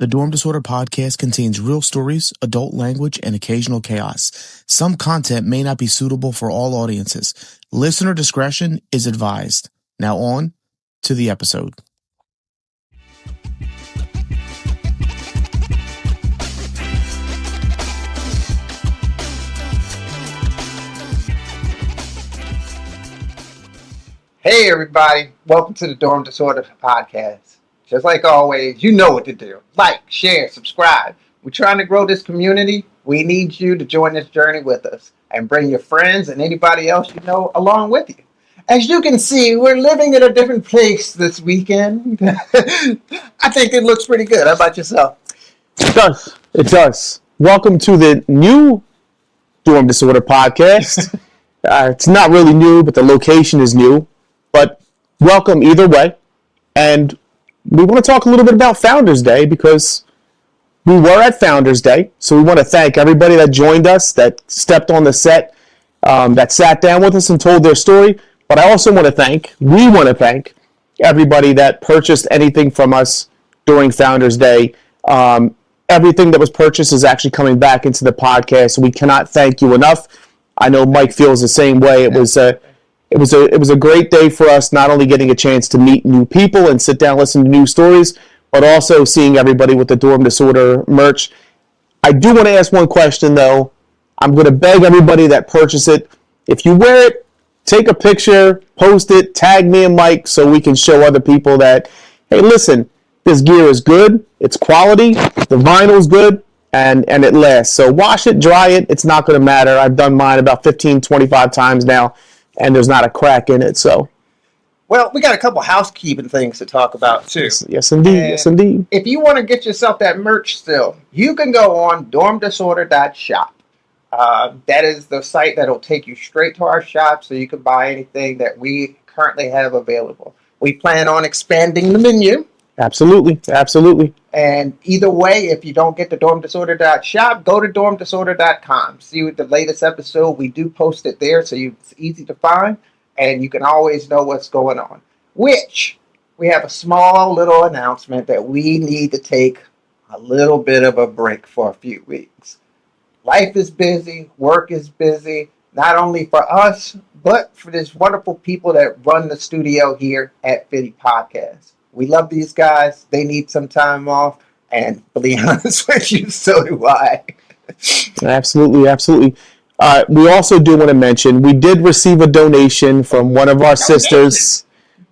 The Dorm Disorder podcast contains real stories, adult language, and occasional chaos. Some content may not be suitable for all audiences. Listener discretion is advised. Now on to the episode. Hey everybody, welcome to the Dorm Disorder podcast. Just like always, you know what to do. Like, share, subscribe. We're trying to grow this community. We need you to join this journey with us and bring your friends and anybody else you know along with you. As you can see, we're living in a different place this weekend. I think it looks pretty good. How about yourself? It does. It does. Welcome to the new Dorm Disorder podcast. It's not really new, but the location is new. But welcome either way. And we want to talk a little bit about Founders Day because we were at Founders Day. So we want to thank everybody that joined us, that stepped on the set, that sat down with us and told their story. But I also want to thank everybody that purchased anything from us during Founders Day. Everything that was purchased is actually coming back into the podcast. So we cannot thank you enough. I know Mike feels the same way. It was a great day for us, not only getting a chance to meet new people and sit down and listen to new stories, but also seeing everybody with the Dorm Disorder merch. I do want to ask one question, though. I'm going to beg everybody that purchase it, if you wear it, take a picture, post it, tag me and Mike so we can show other people that, hey, listen, this gear is good, it's quality, the vinyl's good, and it lasts. So wash it, dry it, it's not going to matter. I've done mine about 15, 25 times now, and there's not a crack in it, so. Well, we got a couple housekeeping things to talk about, too. Yes, indeed. And yes, indeed. If you want to get yourself that merch still, you can go on dormdisorder.shop. That is the site that will take you straight to our shop so you can buy anything that we currently have available. We plan on expanding the menu. Absolutely. And either way, if you don't get to dormdisorder.shop, go to dormdisorder.com. See what the latest episode, we do post it there, so it's easy to find, and you can always know what's going on. Which, we have a small little announcement that we need to take a little bit of a break for a few weeks. Life is busy, work is busy, not only for us, but for these wonderful people that run the studio here at Fitty Podcast. We love these guys. They need some time off. And to be honest with you, so do I. Absolutely. We also do want to mention, we did receive a donation from one of our sisters.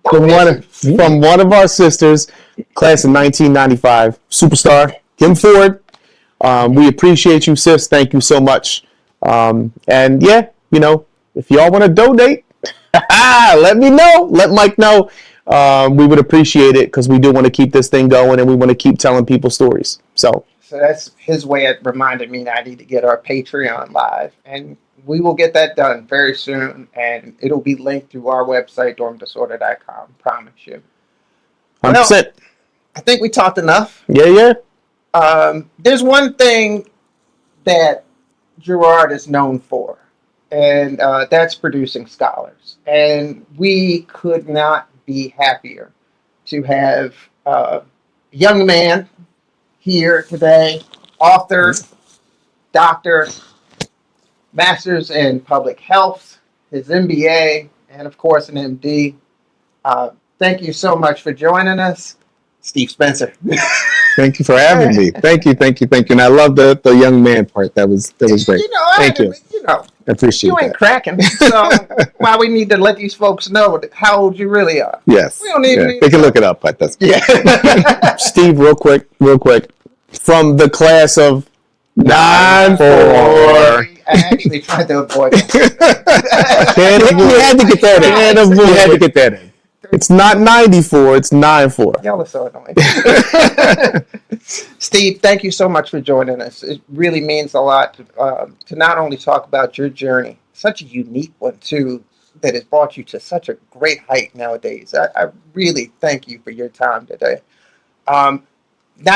From one of our sisters, class of 1995, superstar, Kim Ford. We appreciate you, sis. Thank you so much. And yeah, if y'all want to donate, let me know. Let Mike know. We would appreciate it because we do want to keep this thing going and we want to keep telling people stories. So that's his way of reminding me that I need to get our Patreon live. And we will get that done very soon. And it'll be linked through our website, dormdisorder.com. Promise you. 100%. Well, I think we talked enough. Yeah. There's one thing that Girard is known for. And that's producing scholars. And we could not be happier to have a young man here today, author, doctor, master's in public health, his MBA, and of course an MD. Thank you so much for joining us, Steve Spencer. Thank you for having me. Thank you. And I love the young man part. That was great. Thank you. I appreciate you ain't that. cracking, so why we need to let these folks know how old you really are. Yes. We don't even They can look it up, but that's yeah. Steve, real quick, from the class of 94. I actually tried to avoid it. We had to get that in. It's not 94, it's 94. Y'all are so annoying. Steve, thank you so much for joining us. It really means a lot to not only talk about your journey, such a unique one too, that has brought you to such a great height nowadays. I really thank you for your time today. Not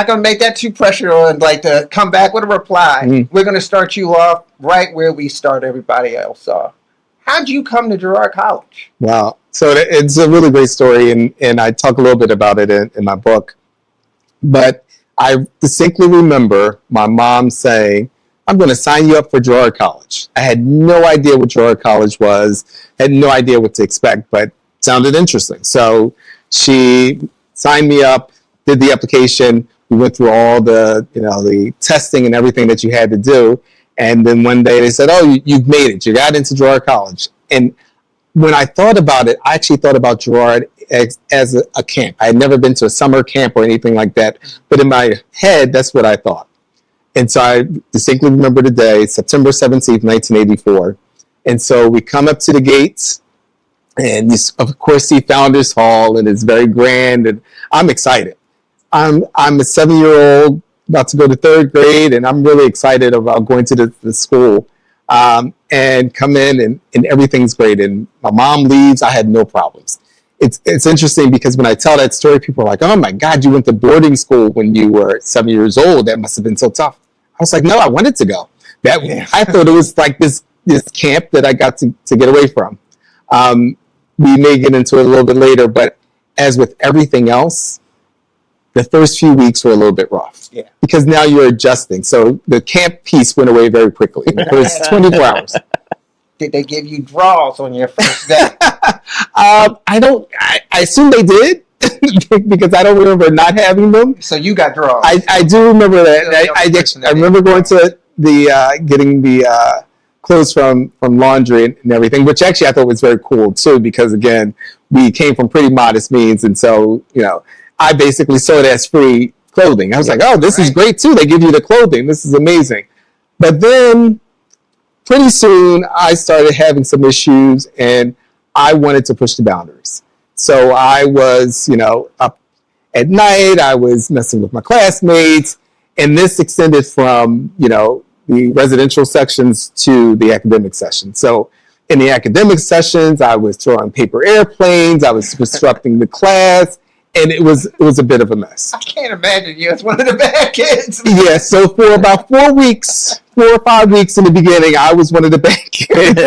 going to make that too pressural and to come back with a reply. Mm-hmm. We're going to start you off right where we start everybody else off. How'd you come to Girard College? Wow. So it's a really great story, and I talk a little bit about it in my book. But I distinctly remember my mom saying, I'm going to sign you up for Girard College. I had no idea what Girard College was, had no idea what to expect, but it sounded interesting. So she signed me up, did the application. We went through all the, the testing and everything that you had to do. And then one day they said, oh, you've made it. You got into Girard College. And when I thought about it, I actually thought about Girard as a camp. I had never been to a summer camp or anything like that. But in my head, that's what I thought. And so I distinctly remember the day, September 17th, 1984. And so we come up to the gates, and you, of course, see Founders Hall, and it's very grand, and I'm excited. I'm a 7-year-old about to go to 3rd grade, and I'm really excited about going to the school and come in, and everything's great. And my mom leaves. I had no problems. It's interesting because when I tell that story, people are like, oh, my God, you went to boarding school when you were 7 years old. That must have been so tough. I was like, no, I wanted to go. I thought it was like this camp that I got to get away from. We may get into it a little bit later, but as with everything else, the first few weeks were a little bit rough. Yeah. Because now you're adjusting. So the camp piece went away very quickly in the first 24 hours. Did they give you draws on your first day? I assume they did because I don't remember not having them. So you got draws. I do remember that. I remember going to the getting the clothes from laundry and everything, which actually I thought was very cool too, because again, we came from pretty modest means, and so I basically saw it as free clothing. I was like, oh, this is great too. They give you the clothing. This is amazing. But then pretty soon I started having some issues, and I wanted to push the boundaries. So I was, up at night. I was messing with my classmates, and this extended from, the residential sections to the academic sessions. So in the academic sessions, I was throwing paper airplanes. I was disrupting the class, and it was a bit of a mess. I can't imagine you as one of the bad kids. Yeah, so for about 4 or 5 weeks in the beginning, I was one of the bad kids.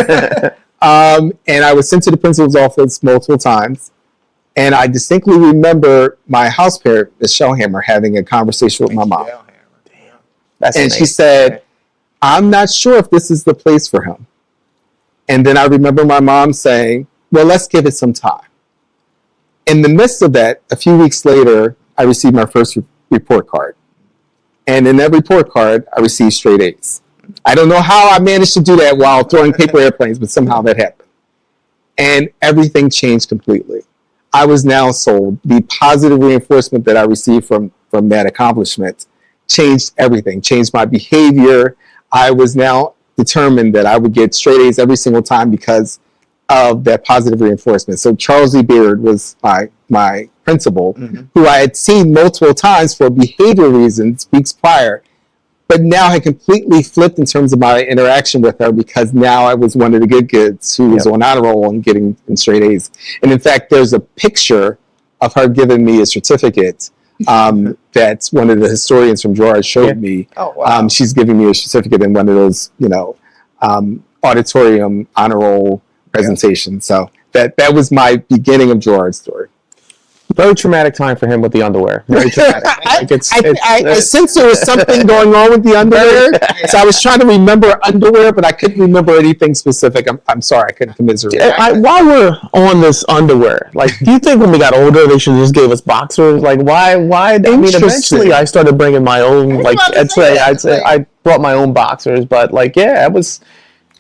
And I was sent to the principal's office multiple times. And I distinctly remember my house parent, Ms. Shellhammer, having a conversation with my mom. That's and amazing. She said, I'm not sure if this is the place for him. And then I remember my mom saying, well, let's give it some time. In the midst of that, a few weeks later, I received my first report card. And in that report card, I received straight A's. I don't know how I managed to do that while throwing paper airplanes, but somehow that happened. And everything changed completely. I was now sold. The positive reinforcement that I received from that accomplishment changed everything, changed my behavior. I was now determined that I would get straight A's every single time because of that positive reinforcement. So Charles E. Beard was my principal, who I had seen multiple times for behavior reasons weeks prior, but now had completely flipped in terms of my interaction with her, because now I was one of the good kids who was on honor roll and getting in straight A's. And in fact, there's a picture of her giving me a certificate that's one of the historians from Girard showed me. Oh, wow. She's giving me a certificate in one of those, auditorium honor roll presentations. So that was my beginning of Girard's story. Very traumatic time for him with the underwear. Very traumatic. I sensed there was something going on with the underwear, so I was trying to remember underwear, but I couldn't remember anything specific. I'm sorry, I couldn't commiserate. While we're on this underwear, do you think when we got older they should just give us boxers? Why? I mean, eventually I started bringing my own. I'd say I brought my own boxers, but it was.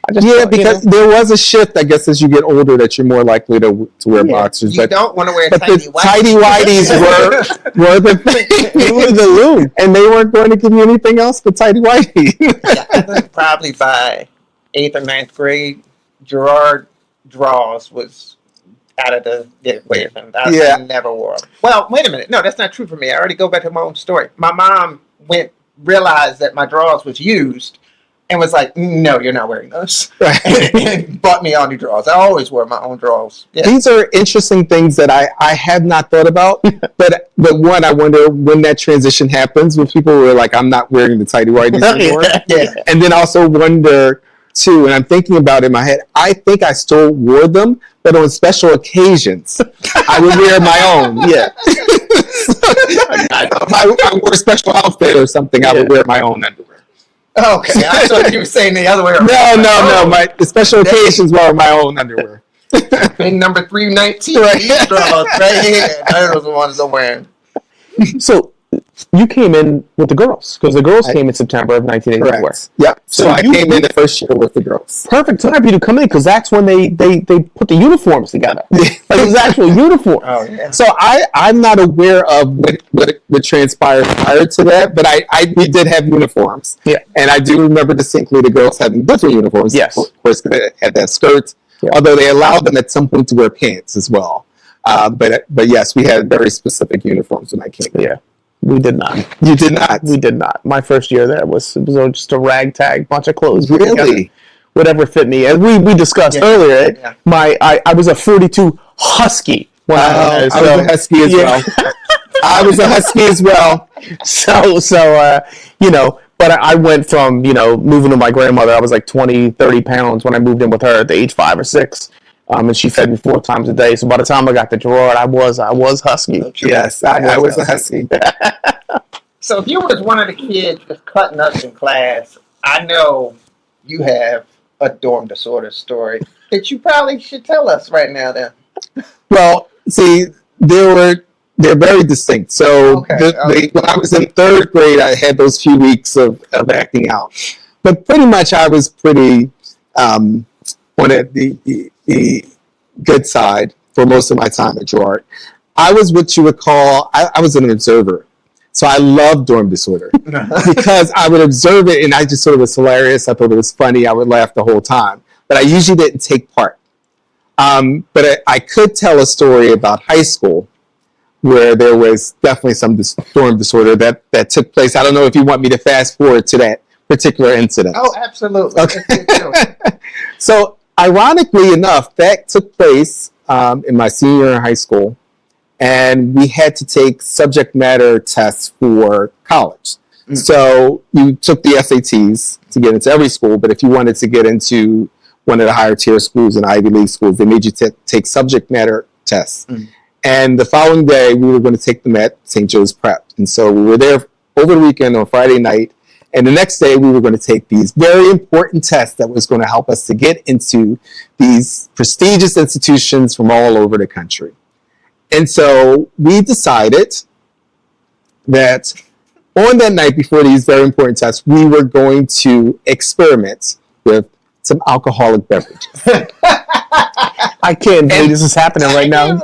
Because there was a shift, I guess, as you get older, that you're more likely to wear boxers. You don't want to wear tidy whities were the thing. The loom. And they weren't going to give you anything else but tidy whities. I think probably by 8th or 9th grade, Girard draws was out of the equation. I never wore them. Well, wait a minute. No, that's not true for me. I already go back to my own story. My mom realized that my drawers was used, and was like, no, you're not wearing those. Right. And bought me all new drawers. I always wear my own drawers. Yeah. These are interesting things that I have not thought about. but one, I wonder when that transition happens, when people were like, I'm not wearing the tidy whities anymore. Yeah. And then also wonder, too, and I'm thinking about it in my head, I think I still wore them, but on special occasions, I would wear my own. Yeah. I wore a special outfit or something, I would wear my own underwear. Okay, I thought you were saying the other way around. No. The special occasions were my own underwear. Pin number 319. Right. Right here. Those are the ones I'm wearing. So you came in with the girls because the girls came in September of 1984. Correct. Yeah. So I came in the first year with the girls. Perfect time for you to come in because that's when they put the uniforms together. Like it was actual uniform. Oh yeah. So I'm not aware of what transpired prior to that, but we did have uniforms. Yeah. And I do remember distinctly the girls having different uniforms. Yes. Of course, they had that skirt, although they allowed them at some point to wear pants as well. But yes, we had very specific uniforms when I came in. Yeah. We did not. You did not? We did not. My first year there was just a ragtag bunch of clothes. Really? Whatever fit me. As we discussed earlier, I was a 42 Husky. I was a Husky as well. I was a Husky as well. But I went from, moving to my grandmother. I was like 20, 30 pounds when I moved in with her at the age 5 or 6. And she fed me 4 times a day. So by the time I got to Girard, I was Husky. Yes, I was a Husky. So if you was one of the kids just cutting up in class, I know you have a dorm disorder story that you probably should tell us right now then. Well, see, they're very distinct. So when I was in 3rd grade, I had those few weeks of acting out. But pretty much I was pretty on the good side for most of my time at Girard. I was what you would call, I was an observer. So I loved dorm disorder because I would observe it and I just thought it was hilarious. I thought it was funny. I would laugh the whole time. But I usually didn't take part. But I could tell a story about high school where there was definitely some dorm disorder that took place. I don't know if you want me to fast forward to that particular incident. Oh, absolutely. Okay. So ironically enough, that took place in my senior year in high school, and we had to take subject matter tests for college. Mm. So you took the SATs to get into every school, but if you wanted to get into one of the higher tier schools and Ivy League schools, they made you take subject matter tests. Mm. And the following day, we were going to take them at St. Joe's Prep. And so we were there over the weekend on Friday night. And the next day, we were going to take these very important tests that was going to help us to get into these prestigious institutions from all over the country. And so we decided that on that night before these very important tests, we were going to experiment with some alcoholic beverages. I can't believe this is happening right now. And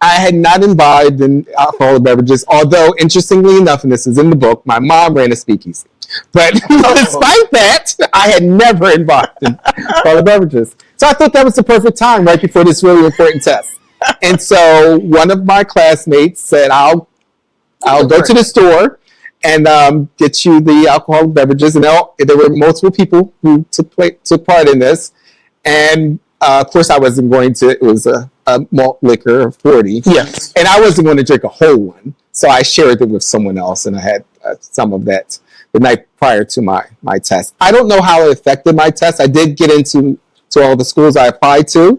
I had not imbibed in alcoholic beverages, although interestingly enough, and this is in the book, my mom ran a speakeasy. But despite that, I had never imbibed in alcoholic beverages. So I thought that was the perfect time right before this really important test. And so one of my classmates said, I'll go to the store and get you the alcoholic beverages. And there were multiple people who took part in this. And of course, I wasn't going to. It was a malt liquor of 40. Yes. And I wasn't going to drink a whole one. So I shared it with someone else. And I had some of that the night prior to my test. I don't know how it affected my test. I did get into all the schools I applied to.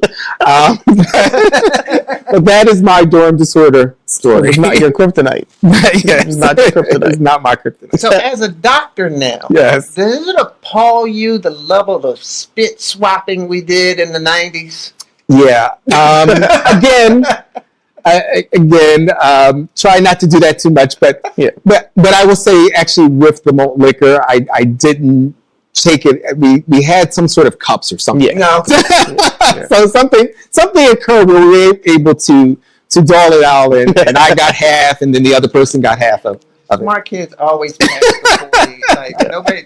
But that is my dorm disorder story. It's not your kryptonite. Yes. It's not your kryptonite. It's not my kryptonite. So as a doctor now, yes, does it appall you the level of spit swapping we did in the 90s? Yeah. Try not to do that too much, but I will say actually with the malt liquor, I didn't take it. We had some sort of cups or something. Yeah. No. So something occurred where we were able to doll it out, and I got half, and then the other person got half of it. Smart kids always pass the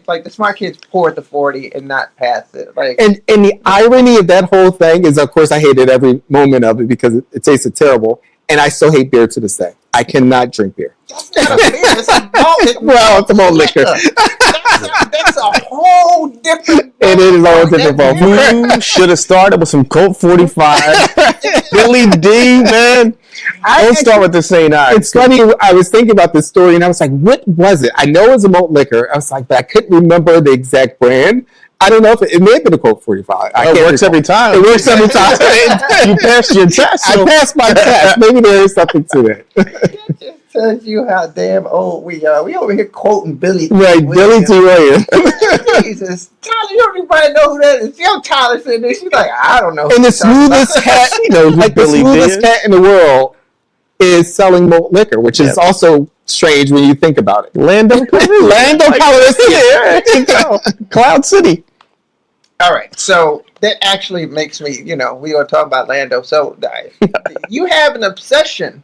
40. The smart kids pour the 40 and not pass it. And the irony of that whole thing is, of course, I hated every moment of it because it tasted terrible, and I still hate beer to this day. I cannot drink beer. That's not a beer. It's a malt. Well, it's a malt liquor. That's a whole different. It is a whole different. You should have started with some Colt 45. Billy D, man. Don't start with the St. Ides. It's funny. I was thinking about this story, and I was like, "What was it?" I know it was a malt liquor. I was like, but I couldn't remember the exact brand. I don't know if it may have been a Colt 45. It works every time. It works every time. You passed your test. I passed my test. Maybe there is something to it. That just tells you how damn old we are. We over here quoting Billy. Right, Billy T. Williams. Jesus, Tyler, you don't even know who that is. Yo, Tyler said this. She's like, I don't know. And the smoothest cat, like the Billy smoothest did. cat in the world is selling malt liquor, which is also strange when you think about it. Lando Calrissian. Cloud City. All right, so that actually makes me, we are talking about Lando. So you have an obsession,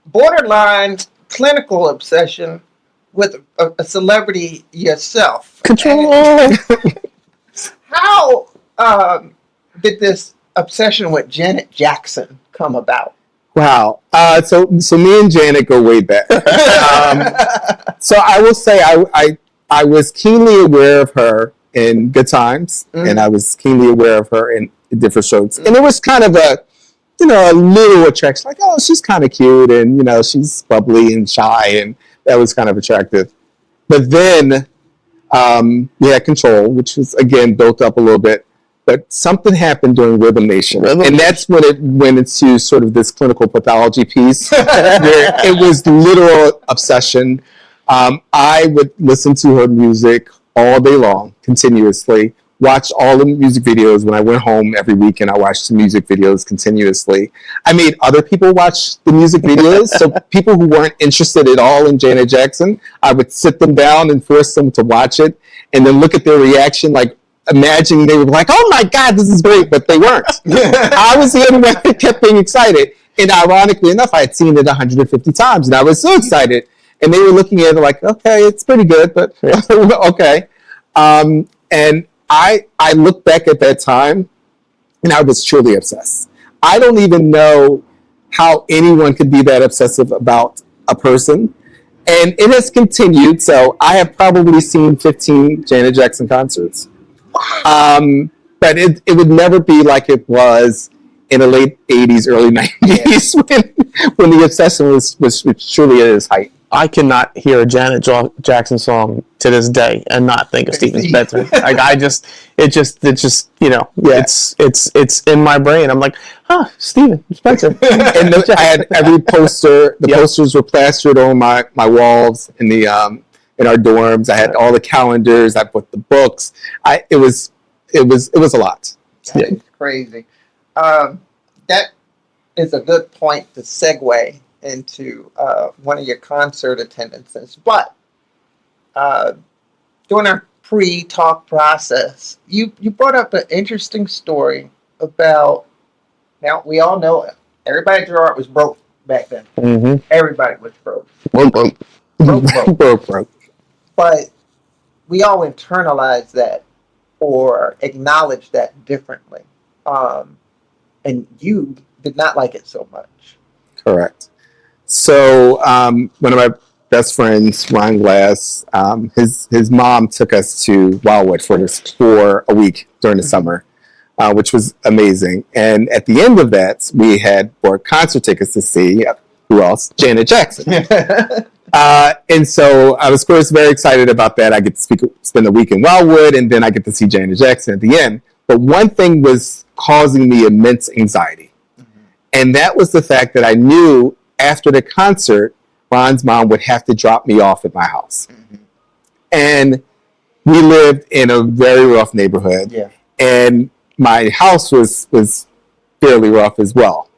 borderline clinical obsession with a celebrity yourself. Control. How did this obsession with Janet Jackson come about? Wow. So me and Janet go way back. So I will say I was keenly aware of her in Good Times, and I was keenly aware of her in different shows. And it was kind of a little attraction, like, oh, she's kind of cute, and, she's bubbly and shy, and that was kind of attractive. But then we had Control, which was, again, built up a little bit. But something happened during Rhythm Nation. And that's when it went into sort of this clinical pathology piece, where it was literal obsession. I would listen to her music all day long, continuously, watch all the music videos. When I went home every weekend, I watched the music videos continuously. I made other people watch the music videos. So people who weren't interested at all in Janet Jackson, I would sit them down and force them to watch it and then look at their reaction, like, imagining they were like, oh my God, this is great, but they weren't. I was the only one that kept being excited. And ironically enough, I had seen it 150 times and I was so excited. And they were looking at it like, okay, it's pretty good, but okay. And I look back at that time and I was truly obsessed. I don't even know how anyone could be that obsessive about a person. And it has continued. So I have probably seen 15 Janet Jackson concerts. But it would never be like it was in the late 80s, early 90s when the obsession was truly at its height. I cannot hear a Janet Jackson song to this day and not think of Steven Spencer. Like it's in my brain. I'm like, Steven Spencer. And I had every poster. The posters were plastered on my walls in the in our dorms. I had all the calendars. I put the books. It was a lot. That's crazy. That is a good point to segue into one of your concert attendances. But during our pre-talk process, you brought up an interesting story about. Now we all know everybody at Girard was broke back then. Mm-hmm. Everybody was broke. Broke. But we all internalize that or acknowledge that differently. And you did not like it so much. Correct. So one of my best friends, Ron Glass, his mom took us to Wildwood for a week during the summer, which was amazing. And at the end of that, we had bought concert tickets to see, who else? Janet Jackson. And so I was, of course, very excited about that. I get to spend a week in Wildwood, and then I get to see Janet Jackson at the end. But one thing was causing me immense anxiety. Mm-hmm. And that was the fact that I knew after the concert, Ron's mom would have to drop me off at my house. Mm-hmm. And we lived in a very rough neighborhood. Yeah. And my house was fairly rough as well.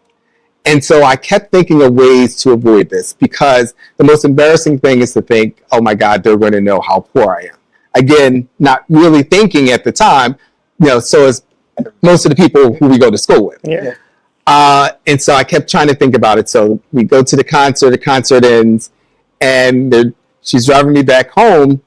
And so I kept thinking of ways to avoid this, because the most embarrassing thing is to think, oh my God, they're going to know how poor I am. Again, not really thinking at the time, so as most of the people who we go to school with. Yeah. And so I kept trying to think about it. So we go to the concert ends, and she's driving me back home,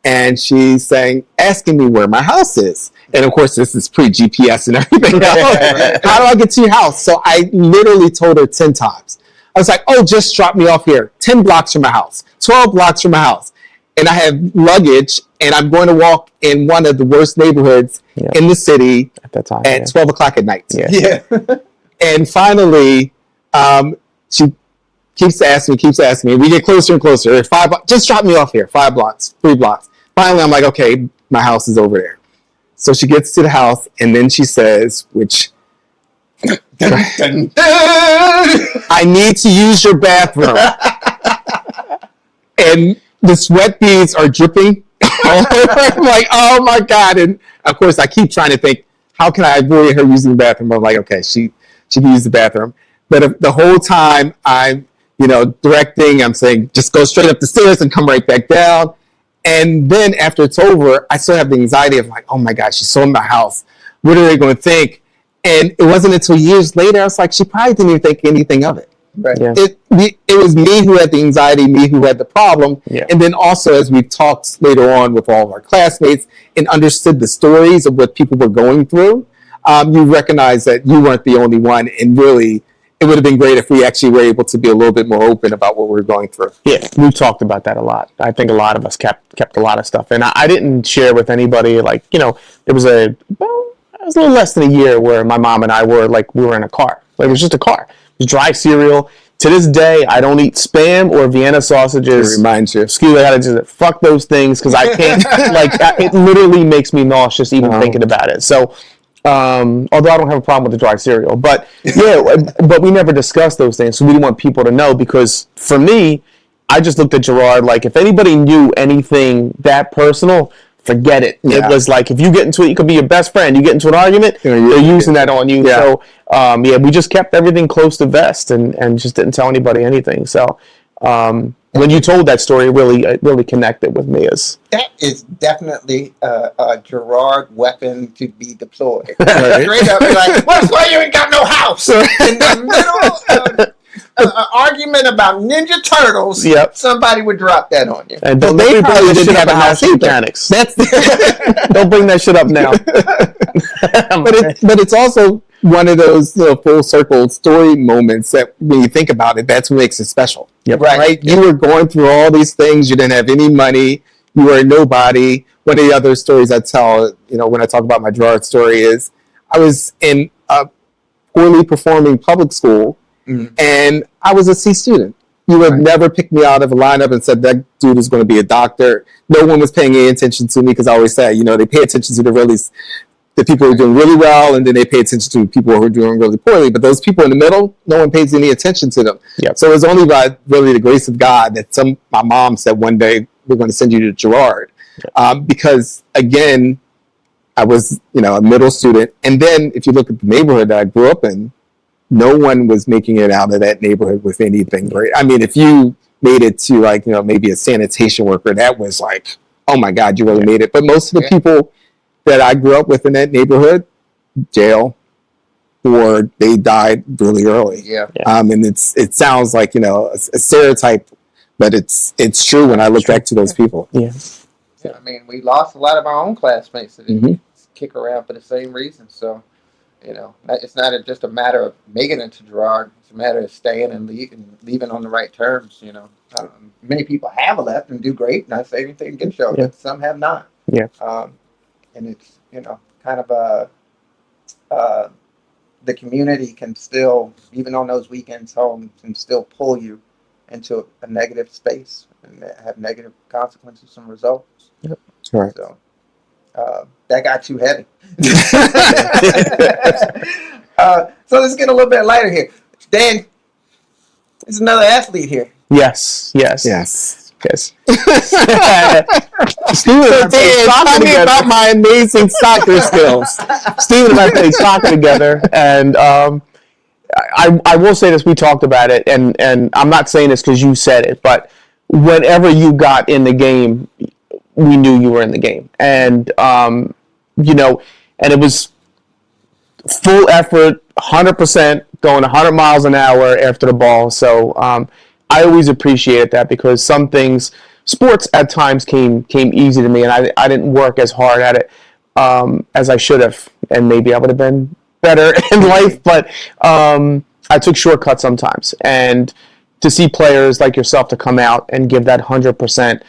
and she's asking me where my house is. And of course, this is pre-GPS and everything else. How do I get to your house? So I literally told her 10 times. I was like, oh, just drop me off here. 10 blocks from my house, 12 blocks from my house. And I have luggage, and I'm going to walk in one of the worst neighborhoods in the city at that time, at 12 o'clock at night. Yeah. And finally, she keeps asking me. We get closer and closer. 5 blocks, just drop me off here. 5 blocks, 3 blocks. Finally, I'm like, okay, my house is over there. So she gets to the house, and then she says, which I need to use your bathroom. And the sweat beads are dripping all over. I'm like, oh my God. And of course, I keep trying to think, how can I avoid her using the bathroom? I'm like, okay, she can use the bathroom. But the whole time I'm, directing, I'm saying, just go straight up the stairs and come right back down. And then after it's over, I still have the anxiety of like, oh my God, she's so in my house. What are they going to think? And it wasn't until years later, I was like, she probably didn't even think anything of it. Right. Yeah. It was me who had the anxiety, me who had the problem. Yeah. And then also, as we talked later on with all of our classmates and understood the stories of what people were going through, you recognize that you weren't the only one. And really, it would have been great if we actually were able to be a little bit more open about what we were going through. Yeah, we've talked about that a lot. I think a lot of us kept a lot of stuff. And I didn't share with anybody, like, there was it was a little less than a year where my mom and I were like, we were in a car. Like, it was just a car. It was dry cereal. To this day, I don't eat Spam or Vienna sausages. It reminds you. Excuse me, I gotta just fuck those things because I can't, it literally makes me nauseous even thinking about it. So, although I don't have a problem with the dry cereal, but but we never discussed those things. So we didn't want people to know because for me, I just looked at Girard like if anybody knew anything that personal, forget it. Yeah. It was like if you get into it, you could be your best friend. You get into an argument, they're using that on you. Yeah. So we just kept everything close to vest and just didn't tell anybody anything. So when you told that story, it really connected with me. That is definitely a Girard weapon to be deployed. Straight up, be like, why you ain't got no house? In the middle of an argument about Ninja Turtles, somebody would drop that on you. And don't they probably didn't have a house mechanics. Don't bring that shit up now. but it's also one of those full circle story moments that when you think about it, that's what makes it special. Yep. Right? You were going through all these things. You didn't have any money. You were a nobody. One of the other stories I tell, when I talk about my Girard story is I was in a poorly performing public school and I was a C student. You would have never picked me out of a lineup and said that dude is going to be a doctor. No one was paying any attention to me because I always say, they pay attention to the people who are doing really well, and then they pay attention to people who are doing really poorly. But those people in the middle, no one pays any attention to them. Yep. So it was only by really the grace of God that my mom said one day, we're going to send you to Girard. Because, again, I was, a middle student. And then if you look at the neighborhood that I grew up in, no one was making it out of that neighborhood with anything great. I mean, if you made it to, maybe a sanitation worker, that was like, oh, my God, you really made it. But most of the people that I grew up with in that neighborhood, jail, or they died really early. And it sounds like, a stereotype, but it's true when I look back to those people. Yeah, I mean, we lost a lot of our own classmates that didn't kick around for the same reason. So, it's not just a matter of making it to Girard. It's a matter of staying and leaving on the right terms. Many people have left and do great. Not saying anything against you, but some have not. Yeah. And it's, kind of the community can still, even on those weekends home, can still pull you into a negative space and have negative consequences and results. Yep. Right. So that got too heavy. So let's get a little bit lighter here. Dan, there's another athlete here. Yes. Steven and I tell me about my amazing soccer skills. Steven and I played soccer together, and I will say this: we talked about it, and I'm not saying this because you said it, but whenever you got in the game, we knew you were in the game, and and it was full effort, 100%, going 100 miles an hour after the ball. So I always appreciated that because some things, sports at times came easy to me, and I didn't work as hard at it as I should have, and maybe I would have been better in life, but I took shortcuts sometimes. And to see players like yourself to come out and give that 100%,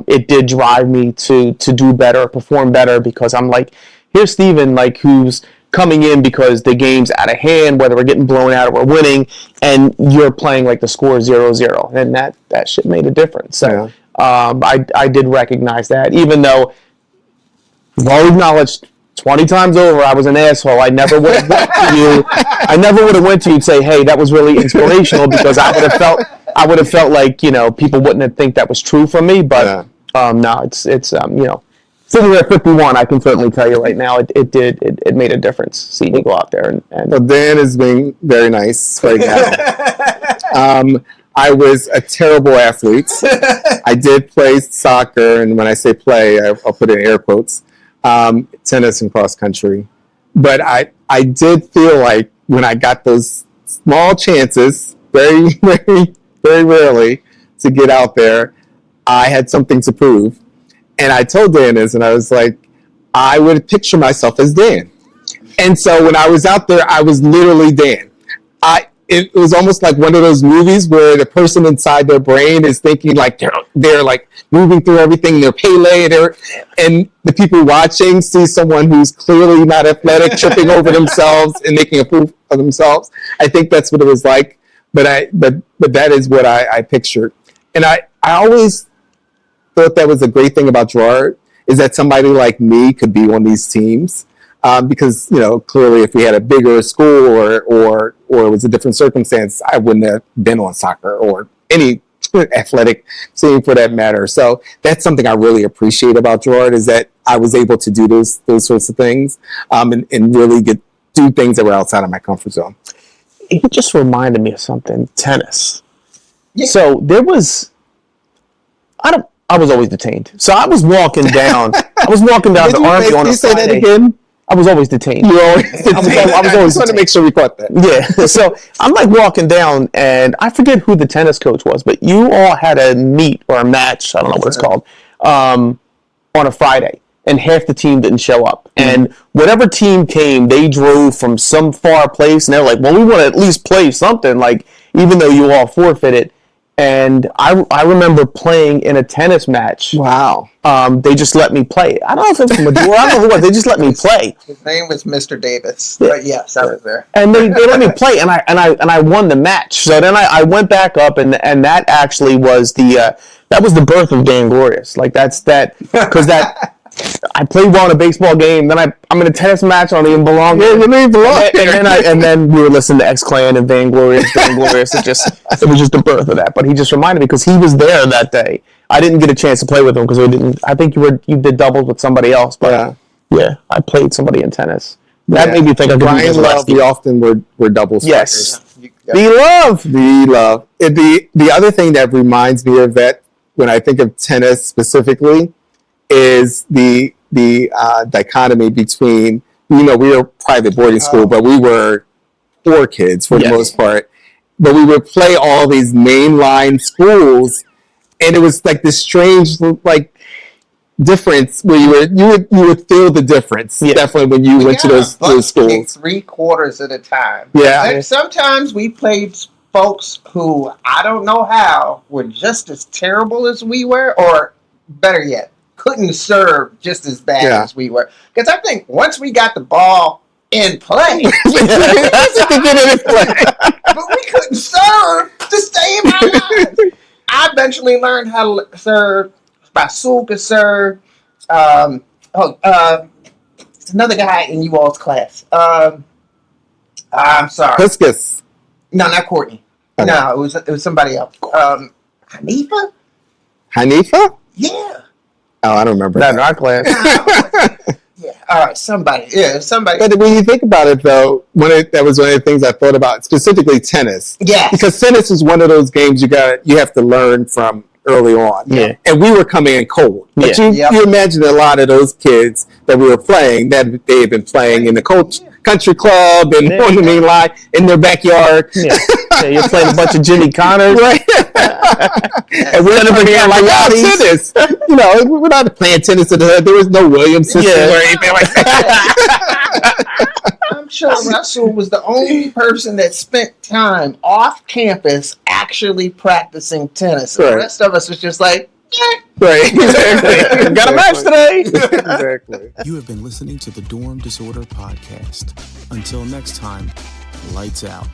it did drive me to do better, perform better, because I'm like, here's Steven, like, who's coming in because the game's out of hand, whether we're getting blown out or we're winning, and you're playing like the score 0-0, and that shit made a difference. So I did recognize that, even though Well acknowledged 20 times over I was an asshole. I never would have went to you. I never would have went to you and say, hey, that was really inspirational, because I would have felt like, you know, people wouldn't have think that was true from me. But no, it's you know, sitting there at 51, I can certainly tell you right now, it made a difference seeing you go out there. And Well, Dan is being very nice right now. I was a terrible athlete. I did play soccer, and when I say play, I'll put it in air quotes, tennis and cross country. But I did feel like when I got those small chances, very, very, very rarely, to get out there, I had something to prove. And I told Dan this, and I was like, I would picture myself as Dan. And so when I was out there, I was literally Dan. It was almost like one of those movies where the person inside their brain is thinking like they're like moving through everything, they're Pele, and the people watching see someone who's clearly not athletic tripping over themselves and making a fool of themselves. I think that's what it was like, but that is what I pictured. And I always thought that was a great thing about Girard, is that somebody like me could be on these teams. Because, you know, clearly if we had a bigger school or it was a different circumstance, I wouldn't have been on soccer or any athletic team for that matter. So that's something I really appreciate about Girard, is that I was able to do those sorts of things and really do things that were outside of my comfort zone. he just reminded me of something. Tennis. Yeah. So there was, I was always detained. So I was walking down. the Army on a Friday. Say that again? I was always detained. You always detained. I was always just want to make sure we caught that. Yeah. So I'm like walking down, and I forget who the tennis coach was, but you all had a meet or a match, I don't know what it's called, on a Friday, and half the team didn't show up. Mm-hmm. And whatever team came, they drove from some far place, and they're like, well, we want to at least play something, like, even though you all forfeited. And I remember playing in a tennis match. Wow. They just let me play. I don't know if it was Maduro. I don't know who it was. They just let me play. His name was Mr. Davis. But yes, I was there. And they let me play, and I won the match. So then I went back up, and that actually was the birth of Dan Glorious. Like because I played well in a baseball game. Then I'm in a tennis match. I don't even belong. Yeah, you don't even belong. And then we were listening to X-Clan and Van Glorious. It was just the birth of that. But he just reminded me, because he was there that day. I didn't get a chance to play with him because I think you did doubles with somebody else. But yeah, I played somebody in tennis. That made me think of Brian Love. We often were doubles. Yes. The love. The other thing that reminds me of that when I think of tennis specifically is the dichotomy between, we were a private boarding school, but we were poor kids for the most part. But we would play all these mainline schools, and it was like this strange difference where you would feel the difference definitely when you went to those schools. 3 quarters at a time. Yeah. And sometimes we played folks who I don't know how were just as terrible as we were, or better yet, couldn't serve just as bad as we were. Because I think once we got the ball in play, but we couldn't serve to stay in our lives. I eventually learned how to serve. Basul could serve. It's another guy in you all's class. I'm sorry. Huskus. No, not Courtney. Okay. No, it was somebody else. Hanifa? Hanifa? Yeah. Oh, I don't remember that. In our class. Yeah. All right. Somebody. Yeah. Somebody. But when you think about it, though, that was one of the things I thought about, specifically tennis. Yeah. Because tennis is one of those games you have to learn from early on. Yeah. And we were coming in cold. But you imagine a lot of those kids that we were playing, that they had been playing in the country club and on the main line in their backyard. Yeah. You're playing a bunch of Jimmy Connors. Right. And we're going to be like, tennis. We're not playing tennis. There was no Williams system or anything like that. I'm sure Russell was the only person that spent time off campus actually practicing tennis. The rest of us was just like, right. Exactly. Got a match today. Exactly. You have been listening to the Dorm Disorder Podcast. Until next time, lights out.